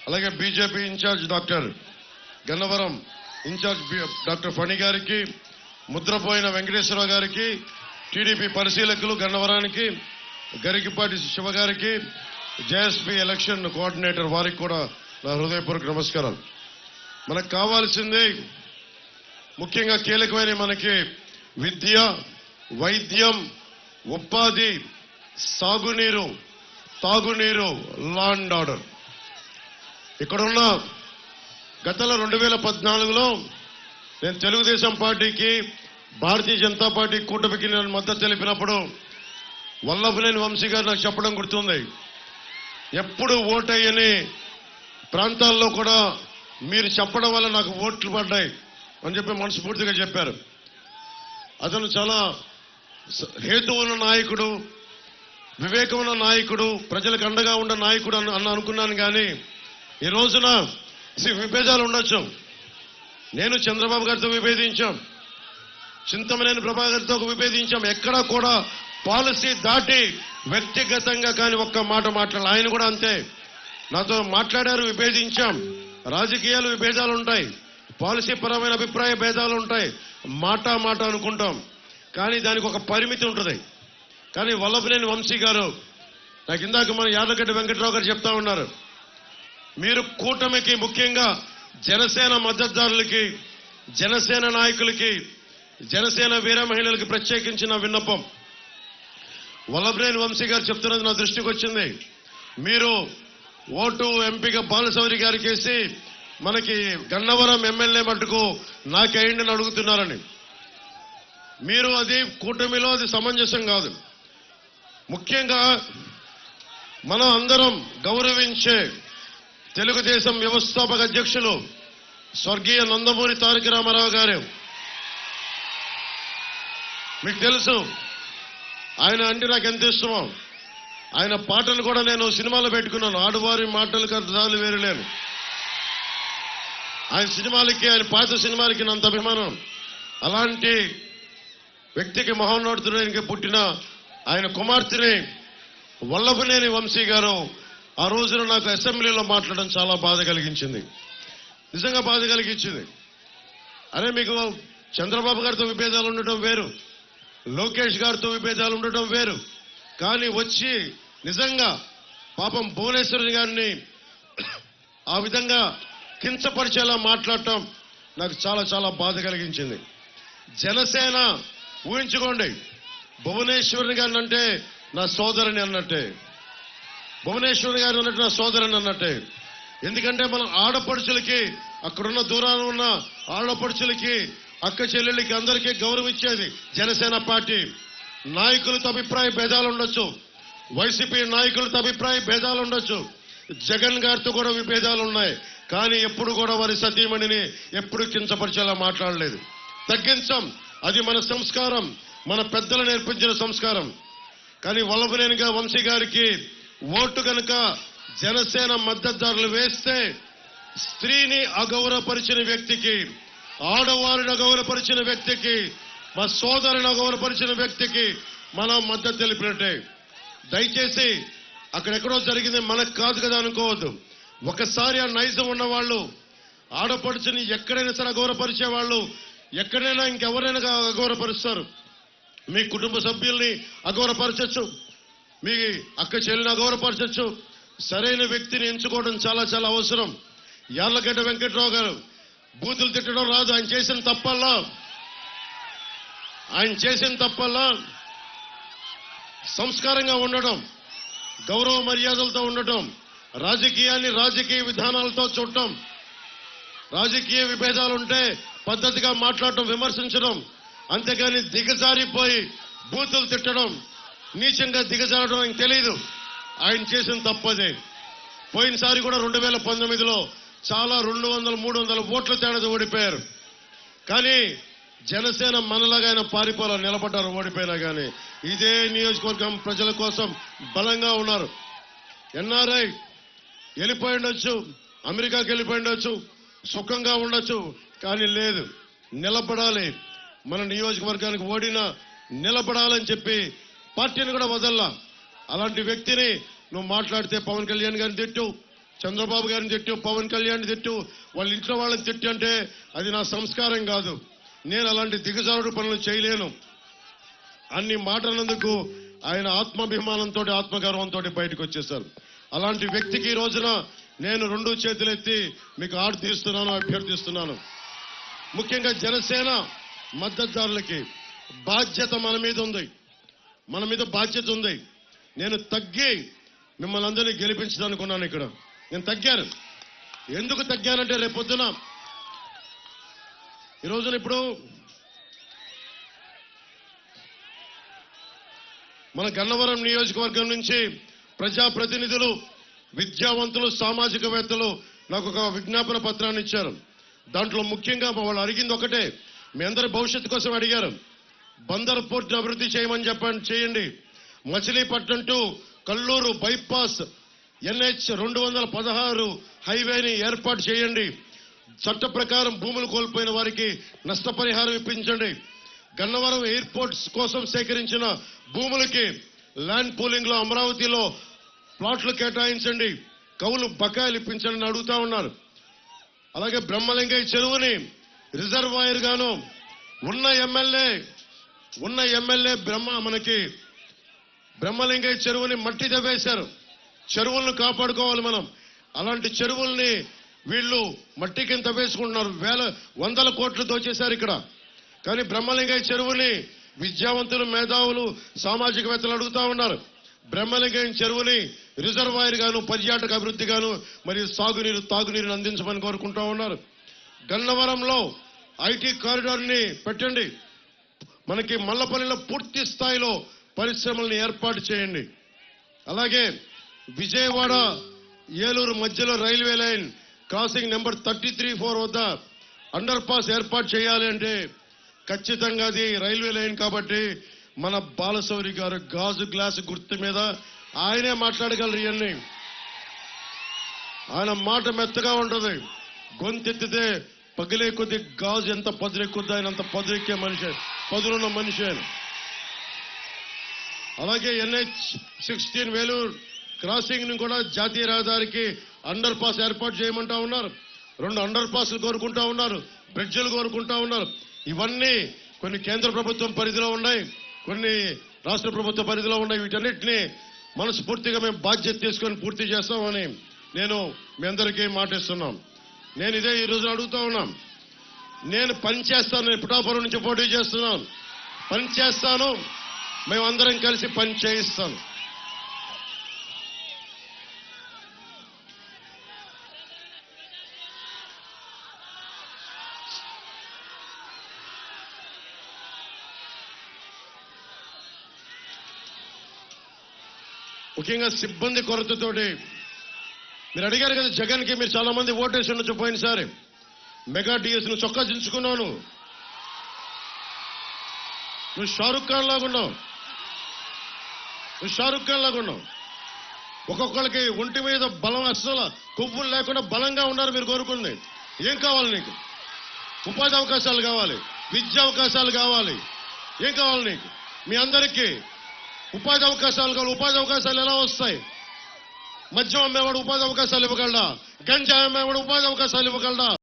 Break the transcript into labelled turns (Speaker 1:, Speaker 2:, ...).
Speaker 1: అలాగే BJP incharge doctor Gannavaram incharge doctor Phani గారికి, ముద్రపోయిన వెంకటేశ్వరరావు గారికి, టీడీపీ పరిశీలకులు గన్నవరానికి, గరికిపాటి శివ గారికి, జేఎస్పీ ఎలక్షన్ కోఆర్డినేటర్ వారికి కూడా నా హృదయపూర్వక నమస్కారాలు. మనకు కావాల్సింది ముఖ్యంగా కీలకమైన మనకి విద్య, వైద్యం, ఉపాధి, సాగునీరు, తాగునీరు, లా అండ్ ఆర్డర్. ఇక్కడున్న గతంలో 2014లో నేను తెలుగుదేశం పార్టీకి, భారతీయ జనతా పార్టీ కూటమికి నేను మద్దతు తెలిపినప్పుడు వల్లభనేని వంశీ గారు నాకు చెప్పడం గుర్తుంది. ఎప్పుడు ఓటయ్యని ప్రాంతాల్లో కూడా మీరు చెప్పడం వల్ల నాకు ఓట్లు పడ్డాయి అని చెప్పి మనస్ఫూర్తిగా చెప్పారు. అతను చాలా హేతు ఉన్న నాయకుడు, వివేకం ఉన్న నాయకుడు, ప్రజలకు అండగా ఉన్న నాయకుడు అనుకున్నాను. కానీ ఈ రోజున విభేదాలు ఉండొచ్చు. నేను చంద్రబాబు గారితో విభేదించాం, చింతమనేని ప్రభాకర్తో విభేదించాం. ఎక్కడా కూడా పాలసీ దాటి వ్యక్తిగతంగా కానీ ఒక్క మాట మాట్లాడాలి. ఆయన కూడా అంతే, నాతో మాట్లాడారు, విభేదించాం. రాజకీయాలు విభేదాలు ఉంటాయి, పాలసీ పరమైన అభిప్రాయ భేదాలు ఉంటాయి, మాట అనుకుంటాం. కానీ దానికి ఒక పరిమితి ఉంటుంది. కానీ వల్లభనేని వంశీ గారు నాకు ఇందాక మన యాదగిరి వెంకటరావు గారు చెప్తా ఉన్నారు, మీరు కూటమికి, ముఖ్యంగా జనసేన మద్దతుదారులకి, జనసేన నాయకులకి, జనసేన వీర మహిళలకి ప్రత్యేకించిన విన్నపం. వల్లభనేని వంశీ గారు చెప్తున్నది నా దృష్టికి వచ్చింది. మీరు ఓటు ఎంపీగా బాలశౌరి గారికి వేసి మనకి గన్నవరం ఎమ్మెల్యే మట్టుకు నాకేంటి అని అడుగుతున్నారని. మీరు అది కూటమిలో అది సమంజసం కాదు. ముఖ్యంగా మనం అందరం గౌరవించే తెలుగుదేశం వ్యవస్థాపక అధ్యక్షులు స్వర్గీయ నందమూరి తారక రామారావు గారు, మీకు తెలుసు ఆయన అంటే నాకు ఎంత ఇష్టమో. ఆయన పాటలు కూడా నేను సినిమాలో పెట్టుకున్నాను. ఆడువారి మాటలకు అర్థాలు వేరులేను. ఆయన సినిమాలకి, ఆయన పాత సినిమాలకి నంత అభిమానం. అలాంటి వ్యక్తికి మహోన్నతుడికి పుట్టిన ఆయన కుమార్తెని వల్లభనేని వంశీ గారు ఆ రోజున నాకు అసెంబ్లీలో మాట్లాడడం చాలా బాధ కలిగించింది, నిజంగా బాధ కలిగించింది. అరే, మీకు చంద్రబాబు గారితో విభేదాలు ఉండటం వేరు, లోకేష్ గారితో విభేదాలు ఉండటం వేరు, కానీ వచ్చి నిజంగా పాపం భువనేశ్వరి గారిని ఆ విధంగా కించపరిచేలా మాట్లాడటం నాకు చాలా చాలా బాధ కలిగించింది. జనసేన ఊహించుకోండి, భువనేశ్వరి గారిని అంటే నా సోదరుని అన్నట్టే, భువనేశ్వరి గారిని అన్నట్టు నా సోదరుని అన్నట్టే. ఎందుకంటే మన ఆడపడుచులకి, అక్కడున్న దూరాన ఉన్న ఆడపడుచులకి, అక్క చెల్లెళ్ళకి అందరికీ గౌరవం ఇచ్చేది జనసేన పార్టీ. నాయకులతో అభిప్రాయ భేదాలు ఉండొచ్చు, వైసీపీ నాయకులతో అభిప్రాయ భేదాలు ఉండొచ్చు, జగన్ గారితో కూడా విభేదాలు ఉన్నాయి. కానీ ఎప్పుడు కూడా వారి సతీమణిని ఎప్పుడు కించపరిచేలా మాట్లాడలేదు. తగ్గించాం, అది మన సంస్కారం, మన పెద్దలు నేర్పించిన సంస్కారం. కానీ వల్లభనేని వంశీ గారికి ఓటు కనుక జనసేన మద్దతుదారులు వేస్తే స్త్రీని అగౌరవపరిచిన వ్యక్తికి, ఆడవారిని అగౌరవపరిచిన వ్యక్తికి, మా సోదరుని అగౌరవపరిచిన వ్యక్తికి మనం మద్దతు తెలిపినట్టే. దయచేసి అక్కడెక్కడో జరిగింది మనకు కాదు కదా అనుకోవద్దు. ఒకసారి ఆ నైజం ఉన్నవాళ్ళు, ఆడపడుచుని ఎక్కడైనా సరే అగౌరవపరిచే వాళ్ళు ఎక్కడైనా ఇంకెవరైనా అగౌరవపరుస్తారు. మీ కుటుంబ సభ్యుల్ని అగౌరవపరచచ్చు, మీ అక్క చెల్లిని అగౌరవపరచచ్చు. సరైన వ్యక్తిని ఎంచుకోవడం చాలా చాలా అవసరం. యార్లగడ్డ వెంకటరావు గారు బూతులు తిట్టడం రాదు. ఆయన చేసిన తప్పల్లా సంస్కారంగా ఉండటం, గౌరవ మర్యాదలతో ఉండటం, రాజకీయాన్ని రాజకీయ విధానాలతో చూడటం, రాజకీయ విభేదాలుంటే పద్ధతిగా మాట్లాడటం, విమర్శించడం, అంతేగాని దిగజారిపోయి బూతులు తిట్టడం, నీచంగా దిగజారడం ఆయనకు తెలీదు. ఆయన చేసిన తప్పదే. పోయినసారి కూడా 2019లో చాలా 200-300 ఓట్ల తేడాతో ఓడిపోయారు. కానీ జనసేన మనలాగా ఆయన పారిపోలా నిలబడ్డారు. ఓడిపోయినా కానీ ఇదే నియోజకవర్గం ప్రజల కోసం బలంగా ఉన్నారు. ఎన్ఆర్ఐ వెళ్ళిపోయి ఉండొచ్చు, అమెరికాకి వెళ్ళిపోయి ఉండొచ్చు, సుఖంగా ఉండొచ్చు, కానీ లేదు, నిలబడాలి. మన నియోజకవర్గానికి ఓడినా నిలబడాలని చెప్పి పార్టీని కూడా వదల్లా. అలాంటి వ్యక్తిని నువ్వు మాట్లాడితే పవన్ కళ్యాణ్ గారిని తిట్టు, చంద్రబాబు గారిని తిట్టు, పవన్ కళ్యాణ్ తిట్టు, వాళ్ళ ఇంట్లో వాళ్ళని తిట్టు అంటే అది నా సంస్కారం కాదు. నేను అలాంటి దిగజారుడు పనులు చేయలేను. అన్ని మాటలందుకు ఆయన ఆత్మాభిమానంతో, ఆత్మగౌరవంతో బయటకు వచ్చేశారు. అలాంటి వ్యక్తికి ఈ రోజున నేను 2 చేతులెత్తి మీకు ఆర్థిస్తున్నాను, అభ్యర్థిస్తున్నాను. ముఖ్యంగా జనసేన మద్దతుదారులకి బాధ్యత మన మీద ఉంది, మన మీద బాధ్యత ఉంది. నేను తగ్గి మిమ్మల్ని అందరినీ గెలిపించదనుకున్నాను. ఇక్కడ నేను తగ్గాను. ఎందుకు తగ్గానంటే రేపొద్దున ఈ రోజున ఇప్పుడు మన గన్నవరం నియోజకవర్గం నుంచి ప్రజాప్రతినిధులు, విద్యావంతులు, సామాజికవేత్తలు నాకు ఒక విజ్ఞాపన పత్రాన్ని ఇచ్చారు. దాంట్లో ముఖ్యంగా వాళ్ళు అడిగింది ఒకటే, మీ అందరి భవిష్యత్తు కోసం అడిగారు. బందర్ పోర్ట్ అభివృద్ధి చేయమని చేయండి. Machilipatnam to Kalluru bypass NH 216 హైవేని ఏర్పాటు చేయండి. చట్ట ప్రకారం భూములు కోల్పోయిన వారికి నష్టపరిహారం ఇప్పించండి. గన్నవరం ఎయిర్పోర్ట్స్ కోసం సేకరించిన భూములకి ల్యాండ్ పూలింగ్ లో అమరావతిలో ప్లాట్లు కేటాయించండి. కౌలు బకాయిలు ఇప్పించండి అడుగుతా ఉన్నారు. అలాగే బ్రహ్మలింగయ్య చెరువుని రిజర్వాయర్ గాను ఉన్న ఎమ్మెల్యే మనకి బ్రహ్మలింగయ్య చెరువుని మట్టి తవ్వేశారు. చెరువులను కాపాడుకోవాలి మనం. అలాంటి చెరువుల్ని వీళ్ళు మట్టి కింద తవ్వేసుకుంటున్నారు. వందల కోట్లు దోచేశారు ఇక్కడ. కానీ బ్రహ్మలింగయ్య చెరువుని విద్యావంతులు, మేధావులు, సామాజికవేత్తలు అడుగుతా ఉన్నారు. బ్రహ్మలింగయ్య చెరువుని రిజర్వాయర్ గాను, పర్యాటక అభివృద్ధి గాను, మరియు సాగునీరు, తాగునీరుని అందించమని కోరుకుంటా ఉన్నారు. గన్నవరంలో IT కారిడార్ ని పెట్టండి. మనకి మల్లపల్లిలో పూర్తి స్థాయిలో పరిశ్రమల్ని ఏర్పాటు చేయండి. అలాగే విజయవాడ ఏలూరు మధ్యలో రైల్వే లైన్ క్రాసింగ్ నెంబర్ 33-4 వద్ద అండర్ పాస్ ఏర్పాటు చేయాలి అంటే ఖచ్చితంగా అది రైల్వే లైన్ కాబట్టి మన బాలశౌరి గారు గాజు గ్లాసు గుర్తు మీద ఆయనే మాట్లాడగలరు. ఇవన్నీ ఆయన మాట మెత్తగా ఉంటుంది. గొంతెత్తితే పగిలే కొద్ది గాజు ఎంత పదులెక్కుద్ది, ఆయన అంత పదులెక్కే మనిషి, పదులున్న మనిషి ఆయన. అలాగే NH 16 వేలూరు క్రాసింగ్ ని కూడా జాతీయ రహదారికి అండర్ పాస్ ఏర్పాటు చేయమంటా ఉన్నారు. 2 అండర్ పాస్లు కోరుకుంటా ఉన్నారు, బ్రిడ్జిలు కోరుకుంటా ఉన్నారు. ఇవన్నీ కొన్ని కేంద్ర ప్రభుత్వం పరిధిలో ఉన్నాయి, కొన్ని రాష్ట్ర ప్రభుత్వ పరిధిలో ఉన్నాయి. వీటన్నిటిని మనస్ఫూర్తిగా మేము బాధ్యత తీసుకొని పూర్తి చేస్తామని నేను మీ అందరికీ మాటిస్తున్నాం. నేను ఇదే ఈ రోజు అడుగుతా ఉన్నాం. నేను పని చేస్తాను. నేను పిఠాపురం నుంచి పోటీ చేస్తున్నాను. పని చేస్తాను. మేమందరం కలిసి పని చేయిస్తాను. ముఖ్యంగా సిబ్బంది కొరతతోటి మీరు అడిగారు కదా, జగన్ కి మీరు చాలా మంది ఓటేసి ఉండొచ్చు. పోయినసారి మెగా DS ను చొక్కా దించుకున్నాను. నువ్వు షారుఖ్ ఖాన్ లాగున్నావు. ఒక్కొక్కరికి ఒంటి మీద బలం, అస్సలు కొవ్వులు లేకుండా బలంగా ఉన్నారు. మీరు కోరుకుంది ఏం కావాలి? నీకు ఉపాధి అవకాశాలు కావాలి, విద్యా అవకాశాలు కావాలి. ఏం కావాలి నీకు? మీ అందరికీ ఉపాధి అవకాశాలు కావాలి. ఉపాధి అవకాశాలు ఎలా వస్తాయి? మద్యం అమ్మేవాడు ఉపాధి అవకాశాలు ఇవ్వగలడా? గంజా అమ్మేవాడు ఉపాధి అవకాశాలు ఇవ్వగలడా?